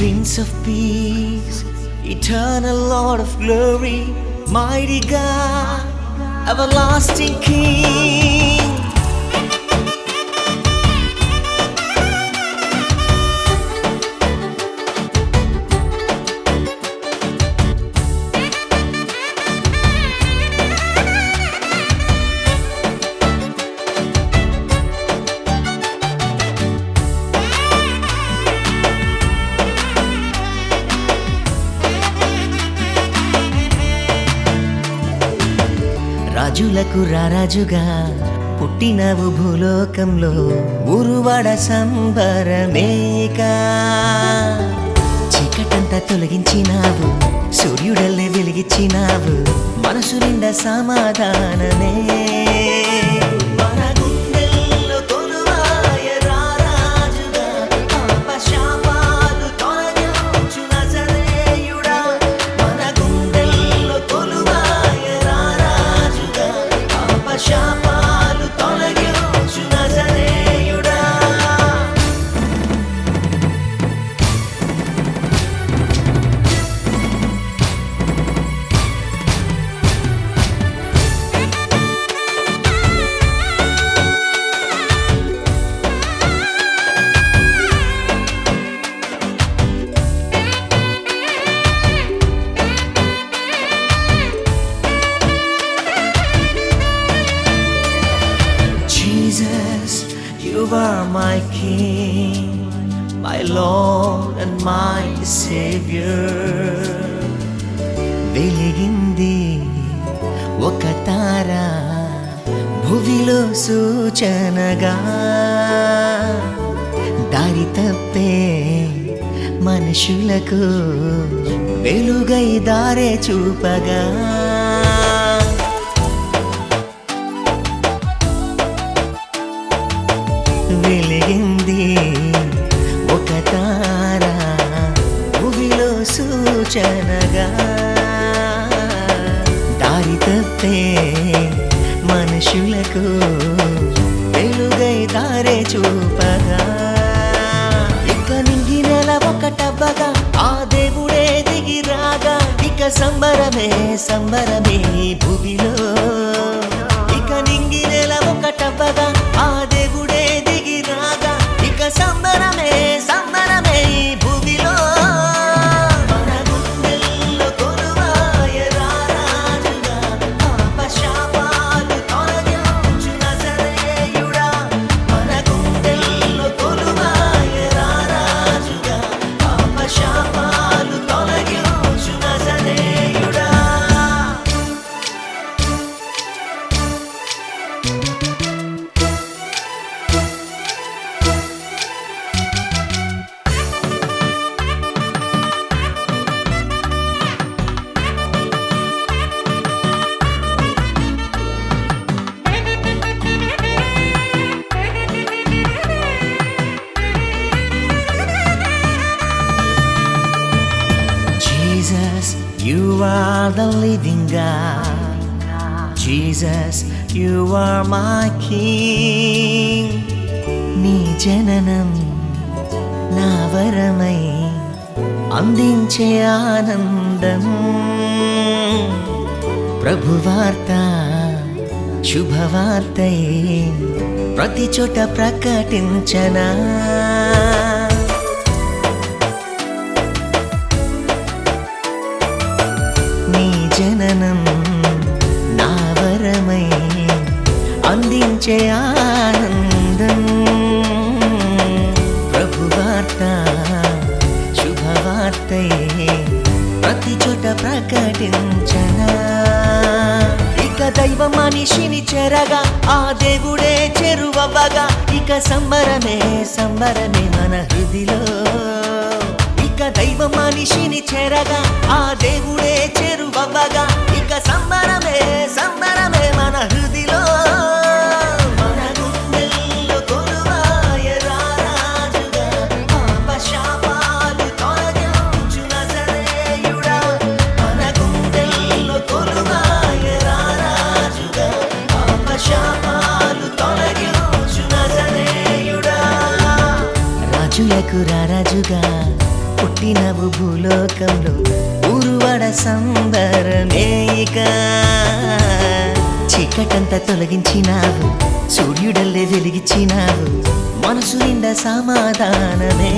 Prince of Peace, eternal Lord of glory, mighty God, everlasting King. రాజులకు రారాజుగా పుట్టినవు భూలోకంలో ఊరువాడ సంబరమేకా. చీకటంతా తొలగించినావు, సూర్యుడల్లే వెలిగించినావు, మనసు నిండా సమాధానమే. You are my King, my Lord and my Savior. వెలిగింది ఒక తార భువిలో సూచనగా, దారి తప్పే మనుషులకు వెలుగై దారే చూపగా. వెలిగింది ఒక తార భువిలో సూచనగా, దారి తప్పే మనుషులకు వెలుగై దారే చూపగా. ఇక నింగి నెల ఒకటవ్వగా ఆ దేవుడే దిగి రాగా, ఇక సంబరమే సంబరమే భువిలో. ఇక నింగి నెల ఒకటవ్వగా ఆ దేవుడే సంబరమే సంబరమే భూమిలో. మన గుండెల్లో కొలువాయ రారాజుగా, పాపశాపాలు తొలగించు నజరేయుడా. మన గుండెల్లో కొలువాయ రారాజుగా, పాపశాపాలు తొలగించు నజరేయుడా. Jesus, you are the living God. Jesus, you are my King. నీ జననం నా వరమై అందించే ఆనందం. ప్రభువార్త శుభవార్తై ప్రతి చోట ప్రకటించనా. జననం నా వరమై అందించే ఆనందం. ప్రభువార్త శుభవార్తై ప్రతి చోట ప్రకటించనా. ఇక దైవ మనిషిని చెరగా ఆ దేవుడే చెరువవ్వగా, ఇక సంబరమే సంబరమే మన హృదిలో. ఇక దైవ మనిషిని చెరగా ఆ దేవుడే చెరువవ్వగా, ఇక సంబరమే సంబరమే మన హృదిలో. మన గుండెల్లో కొలువాయ రారాజుగా, పాపశాపాలు తొలగించు నజరేయుడా. మన గుండెల్లో కొలువాయ రారాజుగా, పాపశాపాలు తొలగించు నజరేయుడా. రాజులకు రారాజుగా పుట్టినవు భూలోకంలో ఊరువడ సంబరమే ఇక చీకటంతా తొలగించినావు సూర్యుడల్లే వెలిగించినావు మనసు నిండా సమాధానమే